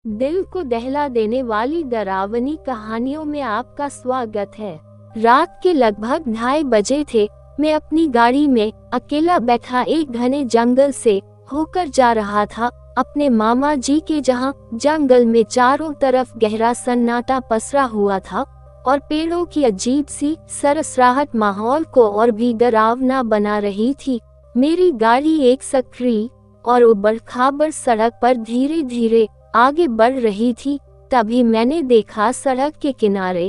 दिल को दहला देने वाली डरावनी कहानियों में आपका स्वागत है। रात के लगभग 2:30 बजे थे। मैं अपनी गाड़ी में अकेला बैठा एक घने जंगल से होकर जा रहा था अपने मामा जी के, जहां जंगल में चारों तरफ गहरा सन्नाटा पसरा हुआ था और पेड़ों की अजीब सी सरसराहट माहौल को और भी डरावना बना रही थी। मेरी गाड़ी एक सकरी और उबड़-खाबड़ सड़क पर धीरे धीरे आगे बढ़ रही थी। तभी मैंने देखा सड़क के किनारे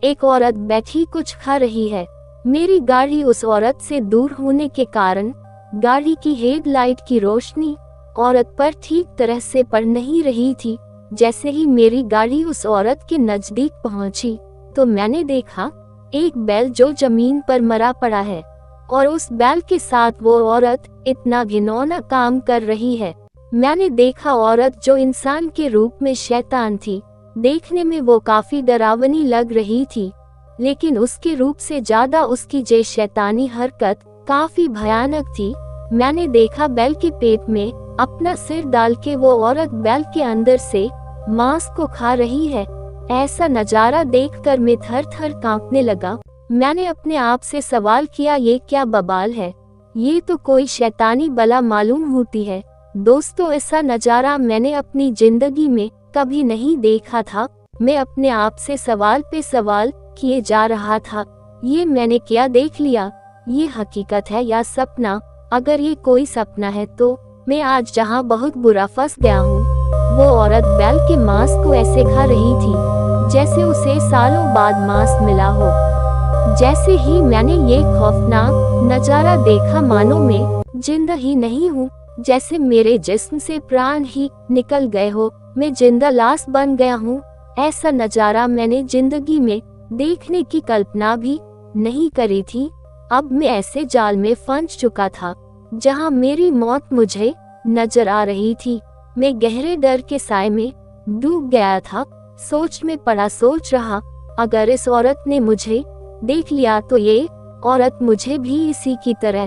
एक औरत बैठी कुछ खा रही है। मेरी गाड़ी उस औरत से दूर होने के कारण गाड़ी की हेडलाइट की रोशनी औरत पर ठीक तरह से पड़ नहीं रही थी। जैसे ही मेरी गाड़ी उस औरत के नजदीक पहुंची तो मैंने देखा एक बैल जो जमीन पर मरा पड़ा है और उस बैल के साथ वो औरत इतना घिनौना काम कर रही है। मैंने देखा औरत जो इंसान के रूप में शैतान थी। देखने में वो काफी डरावनी लग रही थी, लेकिन उसके रूप से ज्यादा उसकी ये शैतानी हरकत काफी भयानक थी। मैंने देखा बैल के पेट में अपना सिर डाल के वो औरत बैल के अंदर से मांस को खा रही है। ऐसा नजारा देखकर मैं थर थर कांपने लगा। मैंने अपने आप से सवाल किया, ये क्या बवाल है? ये तो कोई शैतानी बला मालूम होती है। दोस्तों, ऐसा नजारा मैंने अपनी जिंदगी में कभी नहीं देखा था। मैं अपने आप से सवाल पे सवाल किए जा रहा था। ये मैंने क्या देख लिया? ये हकीकत है या सपना? अगर ये कोई सपना है तो मैं आज जहाँ बहुत बुरा फंस गया हूँ। वो औरत बैल के मांस को ऐसे खा रही थी जैसे उसे सालों बाद मांस मिला हो। जैसे ही मैंने ये खौफनाक नजारा देखा, मानो मैं जिंदा ही नहीं हूँ, जैसे मेरे जिस्म से प्राण ही निकल गए हो। मैं जिंदा लाश बन गया हूँ। ऐसा नजारा मैंने जिंदगी में देखने की कल्पना भी नहीं करी थी। अब मैं ऐसे जाल में फंस चुका था जहाँ मेरी मौत मुझे नजर आ रही थी। मैं गहरे डर के साए में डूब गया था। सोच में पड़ा, सोच रहा, अगर इस औरत ने मुझे देख लिया तो ये औरत मुझे भी इसी की तरह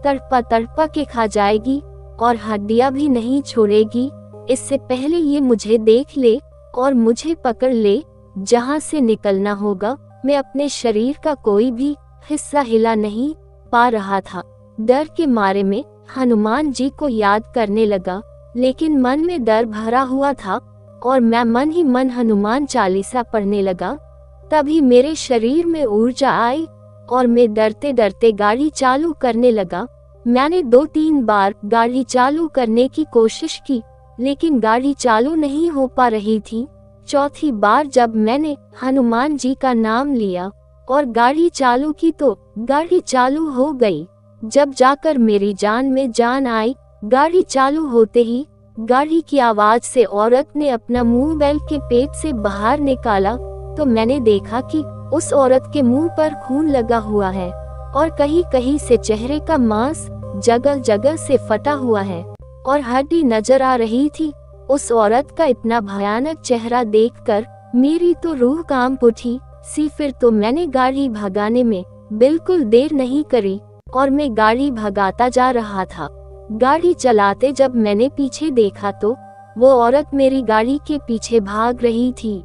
तड़पा तड़पा के खा जाएगी और हड्डियां भी नहीं छोड़ेगी। इससे पहले ये मुझे देख ले और मुझे पकड़ ले, जहां से निकलना होगा। मैं अपने शरीर का कोई भी हिस्सा हिला नहीं पा रहा था। डर के मारे में हनुमान जी को याद करने लगा, लेकिन मन में डर भरा हुआ था और मैं मन ही मन हनुमान चालीसा पढ़ने लगा। तभी मेरे शरीर में ऊर्जा आई और मैं डरते डरते गाड़ी चालू करने लगा। मैंने 2-3 बार गाड़ी चालू करने की कोशिश की, लेकिन गाड़ी चालू नहीं हो पा रही थी। चौथी बार जब मैंने हनुमान जी का नाम लिया और गाड़ी चालू की तो गाड़ी चालू हो गई। जब जाकर मेरी जान में जान आई। गाड़ी चालू होते ही गाड़ी की आवाज से औरत ने अपना मुंह बैल के पेट से बाहर निकाला तो मैंने देखा कि उस औरत के मुंह पर खून लगा हुआ है और कहीं कहीं से चेहरे का मांस जगह जगह से फटा हुआ है और हड्डी नजर आ रही थी। उस औरत का इतना भयानक चेहरा देखकर मेरी तो रूह कांप उठी सी। फिर तो मैंने गाड़ी भगाने में बिल्कुल देर नहीं करी और मैं गाड़ी भगाता जा रहा था। गाड़ी चलाते जब मैंने पीछे देखा तो वो औरत मेरी गाड़ी के पीछे भाग रही थी।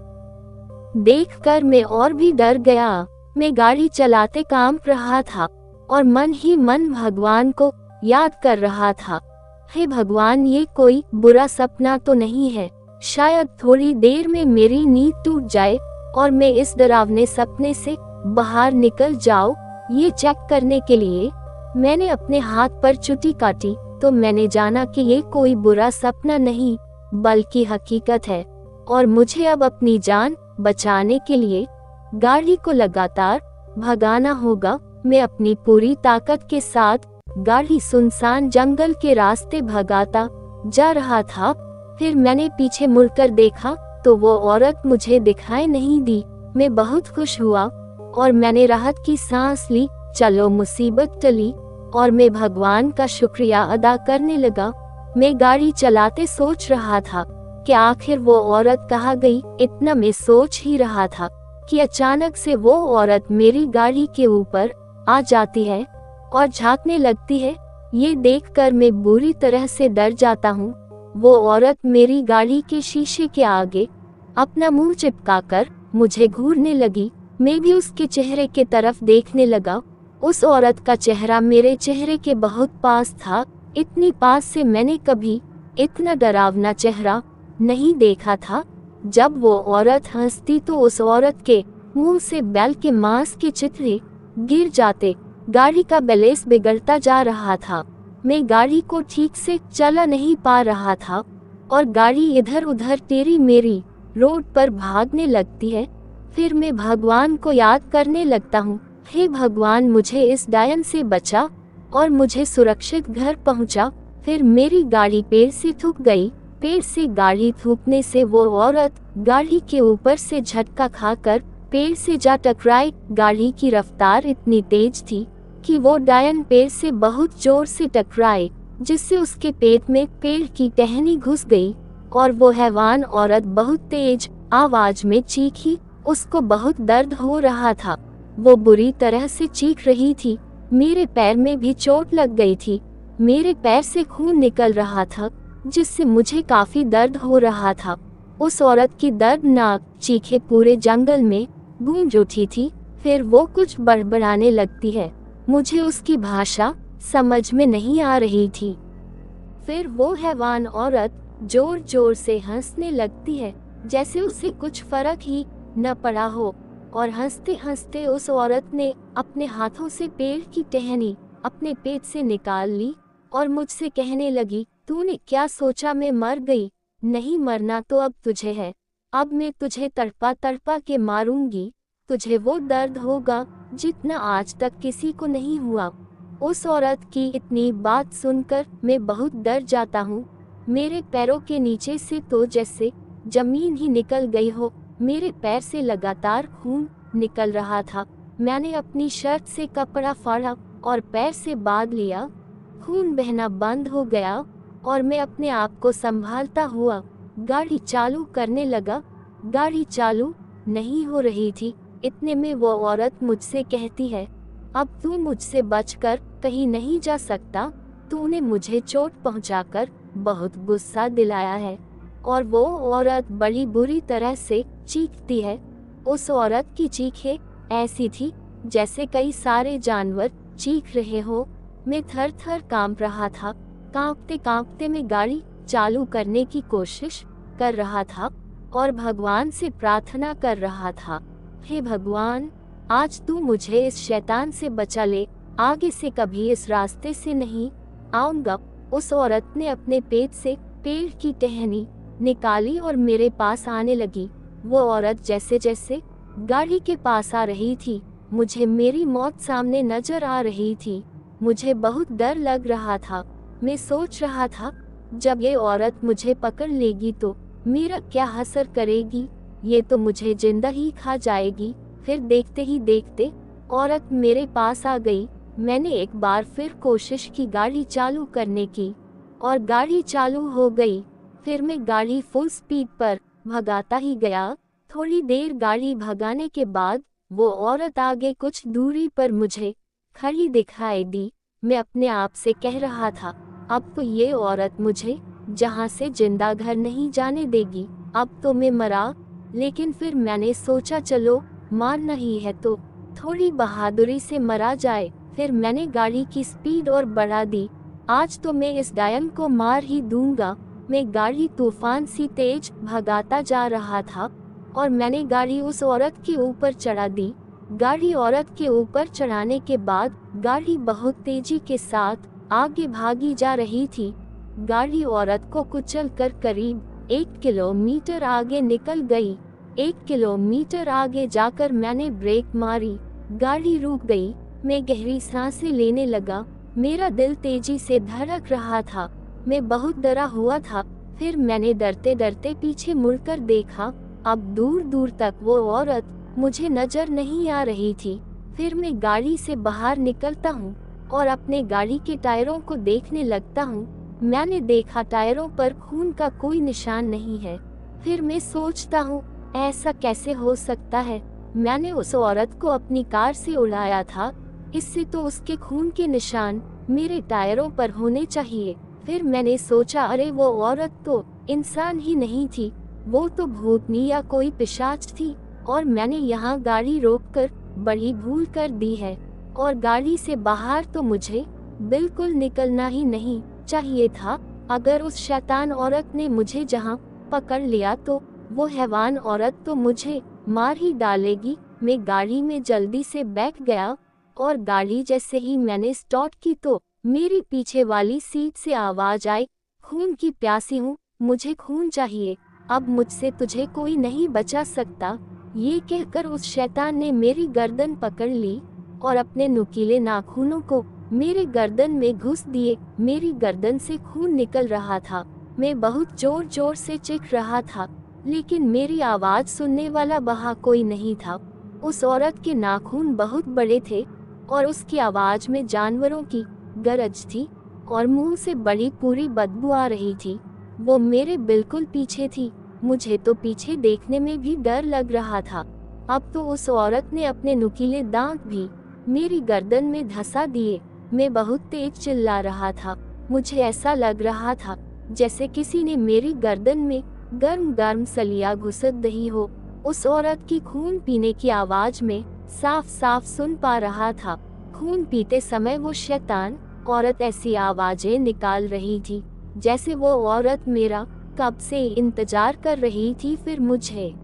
देखकर मैं और भी डर गया। मैं गाड़ी चलाते कांप रहा था और मन ही मन भगवान को याद कर रहा था। हे भगवान, ये कोई बुरा सपना तो नहीं है? शायद थोड़ी देर में मेरी नींद टूट जाए और मैं इस डरावने सपने से बाहर निकल जाऊं। ये चेक करने के लिए मैंने अपने हाथ पर चुटी काटी तो मैंने जाना कि ये कोई बुरा सपना नहीं बल्कि हकीकत है और मुझे अब अपनी जान बचाने के लिए गाड़ी को लगातार भगाना होगा। मैं अपनी पूरी ताकत के साथ गाड़ी सुनसान जंगल के रास्ते भगाता जा रहा था। फिर मैंने पीछे मुड़कर देखा तो वो औरत मुझे दिखाई नहीं दी। मैं बहुत खुश हुआ और मैंने राहत की सांस ली। चलो, मुसीबत टली और मैं भगवान का शुक्रिया अदा करने लगा। मैं गाड़ी चलाते सोच रहा था कि आखिर वो औरत कहाँ गई। इतना मैं सोच ही रहा था कि अचानक से वो औरत मेरी गाड़ी के ऊपर आ जाती है और झांकने लगती है। ये देखकर मैं बुरी तरह से डर जाता हूँ। वो औरत मेरी गाड़ी के शीशे के आगे अपना मुंह चिपकाकर मुझे घूरने लगी। मैं भी उसके चेहरे के तरफ देखने लगा। उस औरत का चेहरा मेरे चेहरे के बहुत पास था, इतनी पास से मैंने कभी इतना डरावना चेहरा नहीं देखा था। जब वो औरत हंसती तो उस औरत के मुंह से बैल के मांस के चिथड़े गिर जाते। गाड़ी का बैलेंस बिगड़ता जा रहा था। मैं गाड़ी को ठीक से चला नहीं पा रहा था और गाड़ी इधर उधर तेरी मेरी रोड पर भागने लगती है। फिर मैं भगवान को याद करने लगता हूँ, हे भगवान मुझे इस डायन से बचा और मुझे सुरक्षित घर पहुँचा। फिर मेरी गाड़ी पेड़ से ठुक गई। पेड़ से गाड़ी ठुकने से वो औरत गाड़ी के ऊपर से झटका खाकर पेड़ से जा टकराई। गाड़ी की रफ्तार इतनी तेज थी कि वो डायन पेड़ से बहुत जोर से टकराए, जिससे उसके पेट में पेड़ की टहनी घुस गई और वो हैवान औरत बहुत तेज आवाज में चीखी। उसको बहुत दर्द हो रहा था, वो बुरी तरह से चीख रही थी। मेरे पैर में भी चोट लग गई थी, मेरे पैर से खून निकल रहा था, जिससे मुझे काफी दर्द हो रहा था। उस औरत की दर्दनाक चीखें पूरे जंगल में गूंज उठी थी। फिर वो कुछ बड़बड़ाने लगती है, मुझे उसकी भाषा समझ में नहीं आ रही थी। फिर वो हैवान औरत जोर जोर से हंसने लगती है, जैसे उसे कुछ फर्क ही न पड़ा हो, और हंसते हंसते उस औरत ने अपने हाथों से पेड़ की टहनी अपने पेट से निकाल ली और मुझसे कहने लगी, तूने क्या सोचा मैं मर गई? नहीं, मरना तो अब तुझे है। अब मैं तुझे तड़पा तड़पा के मारूंगी। तुझे वो दर्द होगा जितना आज तक किसी को नहीं हुआ। उस औरत की इतनी बात सुनकर मैं बहुत डर जाता हूँ। मेरे पैरों के नीचे से तो जैसे जमीन ही निकल गई हो। मेरे पैर से लगातार खून निकल रहा था। मैंने अपनी शर्ट से कपड़ा फाड़ा और पैर से बांध लिया। खून बहना बंद हो गया और मैं अपने आप को संभालता हुआ गाड़ी चालू करने लगा। गाड़ी चालू नहीं हो रही थी। इतने में वो औरत मुझसे कहती है, अब तू मुझसे बचकर कहीं नहीं जा सकता। तूने मुझे चोट पहुंचाकर बहुत गुस्सा दिलाया है। और वो औरत बड़ी बुरी तरह से चीखती है। उस औरत की चीखें ऐसी थी जैसे कई सारे जानवर चीख रहे हो। मैं थर थर कांप रहा था। कांपते कांपते मैं गाड़ी चालू करने की कोशिश कर रहा था और भगवान से प्रार्थना कर रहा था, हे भगवान, आज तू मुझे इस शैतान से बचा ले। आगे से कभी इस रास्ते से नहीं आऊंगा। उस औरत ने अपने पेट से पेड़ की टहनी निकाली और मेरे पास आने लगी। वो औरत जैसे जैसे गाड़ी के पास आ रही थी, मुझे मेरी मौत सामने नजर आ रही थी। मुझे बहुत डर लग रहा था। मैं सोच रहा था, जब ये औरत मुझे पकड़ लेगी तो मेरा क्या असर करेगी? ये तो मुझे जिंदा ही खा जाएगी। फिर देखते ही देखते औरत मेरे पास आ गई। मैंने एक बार फिर कोशिश की गाड़ी चालू करने की और गाड़ी चालू हो गई। फिर मैं गाड़ी फुल स्पीड पर भगाता ही गया। थोड़ी देर गाड़ी भगाने के बाद वो औरत आगे कुछ दूरी पर मुझे खड़ी दिखाई दी। मैं अपने आप से कह रहा था, अब तो ये औरत मुझे जहाँ से जिंदा घर नहीं जाने देगी। अब तो मैं मरा। लेकिन फिर मैंने सोचा, चलो मारना ही है तो थोड़ी बहादुरी से मरा जाए। फिर मैंने गाड़ी की स्पीड और बढ़ा दी। आज तो मैं इस डायन को मार ही दूंगा। मैं गाड़ी तूफान सी तेज भगाता जा रहा था और मैंने गाड़ी उस औरत के ऊपर चढ़ा दी। गाड़ी औरत के ऊपर चढ़ाने के बाद गाड़ी बहुत तेजी के साथ आगे भागी जा रही थी। गाड़ी औरत को कुचल कर करीब 1 किलोमीटर आगे निकल गई। 1 किलोमीटर आगे जाकर मैंने ब्रेक मारी। गाड़ी रुक गई। मैं गहरी सांसें लेने लगा। मेरा दिल तेजी से धड़क रहा था। मैं बहुत डरा हुआ था। फिर मैंने डरते डरते पीछे मुड़कर देखा। अब दूर दूर तक वो औरत मुझे नजर नहीं आ रही थी। फिर मैं गाड़ी से बाहर निकलता हूँ और अपने गाड़ी के टायरों को देखने लगता हूँ। मैंने देखा टायरों पर खून का कोई निशान नहीं है। फिर मैं सोचता हूँ, ऐसा कैसे हो सकता है? मैंने उस औरत को अपनी कार से उड़ाया था, इससे तो उसके खून के निशान मेरे टायरों पर होने चाहिए। फिर मैंने सोचा अरे वो औरत तो इंसान ही नहीं थी, वो तो भूतनी या कोई पिशाच थी, और मैंने यहाँ गाड़ी रोककर बड़ी भूल कर दी है, और गाड़ी से बाहर तो मुझे बिल्कुल निकलना ही नहीं चाहिए था। अगर उस शैतान औरत ने मुझे जहाँ पकड़ लिया तो वो हैवान औरत तो मुझे मार ही डालेगी। मैं गाड़ी में जल्दी से बैठ गया, और गाड़ी जैसे ही मैंने स्टार्ट की तो मेरी पीछे वाली सीट से आवाज आई, खून की प्यासी हूँ, मुझे खून चाहिए, अब मुझसे तुझे कोई नहीं बचा सकता। ये कहकर उस शैतान ने मेरी गर्दन पकड़ ली और अपने नुकीले नाखूनों को मेरे गर्दन में घुस दिए। मेरी गर्दन से खून निकल रहा था। मैं बहुत जोर जोर से चीख रहा था, लेकिन मेरी आवाज सुनने वाला वहाँ कोई नहीं था। उस औरत के नाखून बहुत बड़े थे और उसकी आवाज में जानवरों की गरज थी, और मुंह से बड़ी पूरी बदबू आ रही थी। वो मेरे बिल्कुल पीछे थी। मुझे तो पीछे देखने में भी डर लग रहा था। अब तो उस औरत ने अपने नुकीले दांत भी मेरी गर्दन में धंसा दिए। मैं बहुत तेज चिल्ला रहा था। मुझे ऐसा लग रहा था जैसे किसी ने मेरी गर्दन में गर्म गर्म सलिया घुस दही हो। उस औरत की खून पीने की आवाज में साफ साफ सुन पा रहा था। खून पीते समय वो शैतान औरत ऐसी आवाजें निकाल रही थी जैसे वो औरत मेरा कब से इंतजार कर रही थी। फिर मुझे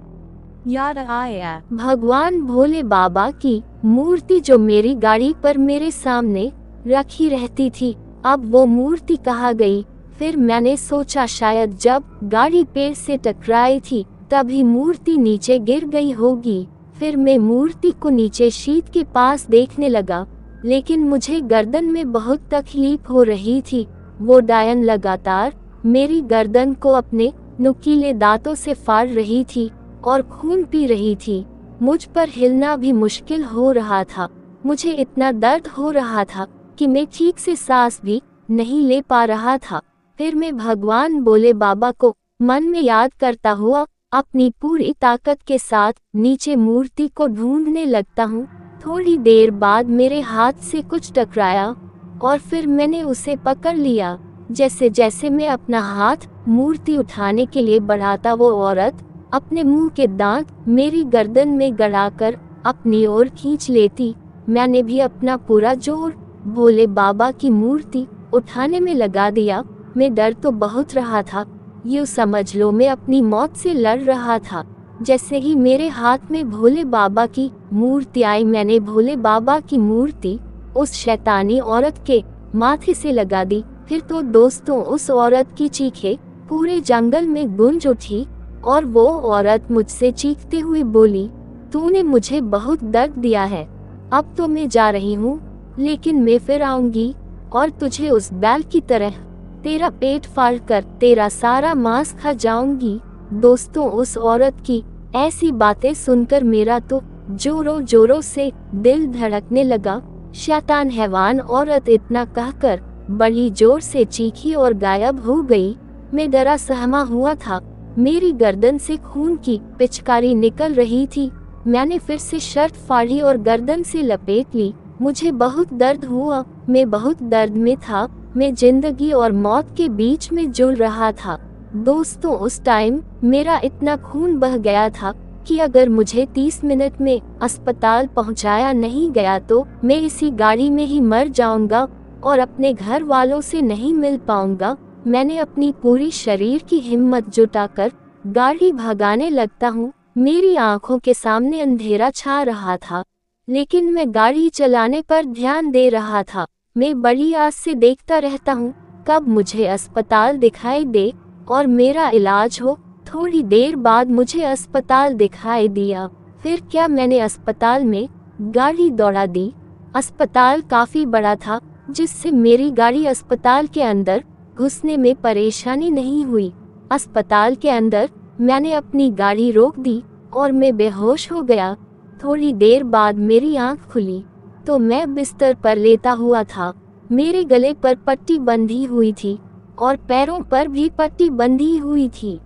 याद आया भगवान भोले बाबा की मूर्ति जो मेरी गाड़ी पर मेरे सामने रखी रहती थी, अब वो मूर्ति कहाँ गई। फिर मैंने सोचा शायद जब गाड़ी पेड़ से टकराई थी तभी मूर्ति नीचे गिर गई होगी। फिर मैं मूर्ति को नीचे शीट के पास देखने लगा, लेकिन मुझे गर्दन में बहुत तकलीफ हो रही थी। वो डायन लगातार मेरी गर्दन को अपने नुकीले दांतों से फाड़ रही थी और खून पी रही थी। मुझ पर हिलना भी मुश्किल हो रहा था। मुझे इतना दर्द हो रहा था कि मैं ठीक से सांस भी नहीं ले पा रहा था। फिर मैं भगवान भोले बाबा को मन में याद करता हुआ अपनी पूरी ताकत के साथ नीचे मूर्ति को ढूंढने लगता हूँ। थोड़ी देर बाद मेरे हाथ से कुछ टकराया और फिर मैंने उसे पकड़ लिया। जैसे जैसे मैं अपना हाथ मूर्ति उठाने के लिए बढ़ाता, वो औरत अपने मुंह के दांत मेरी गर्दन में गड़ाकर अपनी ओर खींच लेती। मैंने भी अपना पूरा जोर भोले बाबा की मूर्ति उठाने में लगा दिया। मैं डर तो बहुत रहा था, यूँ समझ लो मैं अपनी मौत से लड़ रहा था। जैसे ही मेरे हाथ में भोले बाबा की मूर्ति आई, मैंने भोले बाबा की मूर्ति उस शैतानी औरत के माथे से लगा दी। फिर तो दोस्तों उस औरत की चीखें पूरे जंगल में गूंज उठी और वो औरत मुझसे चीखते हुए बोली, तूने मुझे बहुत दर्द दिया है, अब तो मैं जा रही हूँ, लेकिन मैं फिर आऊंगी और तुझे उस बैल की तरह तेरा पेट फाड़ कर तेरा सारा मांस खा जाऊंगी। दोस्तों उस औरत की ऐसी बातें सुनकर मेरा तो जोरों जोरों से दिल धड़कने लगा। शैतान हैवान औरत इतना कहकर बड़ी जोर से चीखी और गायब हो गई। मैं डरा सहमा हुआ था। मेरी गर्दन से खून की पिचकारी निकल रही थी। मैंने फिर से शर्ट फाड़ी और गर्दन से लपेट ली। मुझे बहुत दर्द हुआ, मैं बहुत दर्द में था। मैं जिंदगी और मौत के बीच में जुड़ रहा था। दोस्तों उस टाइम मेरा इतना खून बह गया था कि अगर मुझे 30 मिनट में अस्पताल पहुंचाया नहीं गया तो मैं इसी गाड़ी में ही मर जाऊंगा और अपने घर वालों से नहीं मिल पाऊंगा। मैंने अपनी पूरी शरीर की हिम्मत जुटाकर गाड़ी भगाने लगता हूँ। मेरी आंखों के सामने अंधेरा छा रहा था, लेकिन मैं गाड़ी चलाने पर ध्यान दे रहा था। मैं बड़ी आस से देखता रहता हूँ कब मुझे अस्पताल दिखाई दे और मेरा इलाज हो। थोड़ी देर बाद मुझे अस्पताल दिखाई दिया। फिर क्या, मैंने अस्पताल में गाड़ी दौड़ा दी। अस्पताल काफी बड़ा था, जिससे मेरी गाड़ी अस्पताल के अंदर घुसने में परेशानी नहीं हुई। अस्पताल के अंदर मैंने अपनी गाड़ी रोक दी और मैं बेहोश हो गया। थोड़ी देर बाद मेरी आंख खुली तो मैं बिस्तर पर लेटा हुआ था। मेरे गले पर पट्टी बंधी हुई थी और पैरों पर भी पट्टी बंधी हुई थी।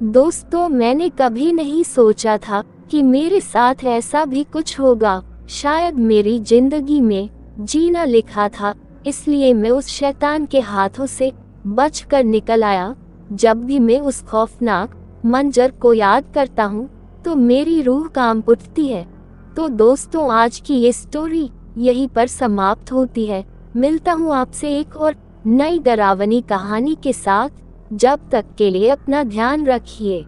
दोस्तों मैंने कभी नहीं सोचा था कि मेरे साथ ऐसा भी कुछ होगा। शायद मेरी जिंदगी में जीना लिखा था, इसलिए मैं उस शैतान के हाथों से बचकर निकल आया। जब भी मैं उस खौफनाक मंजर को याद करता हूँ तो मेरी रूह कांप उठती है। तो दोस्तों, आज की ये स्टोरी यहीं पर समाप्त होती है। मिलता हूँ आपसे एक और नई डरावनी कहानी के साथ। जब तक के लिए अपना ध्यान रखिए।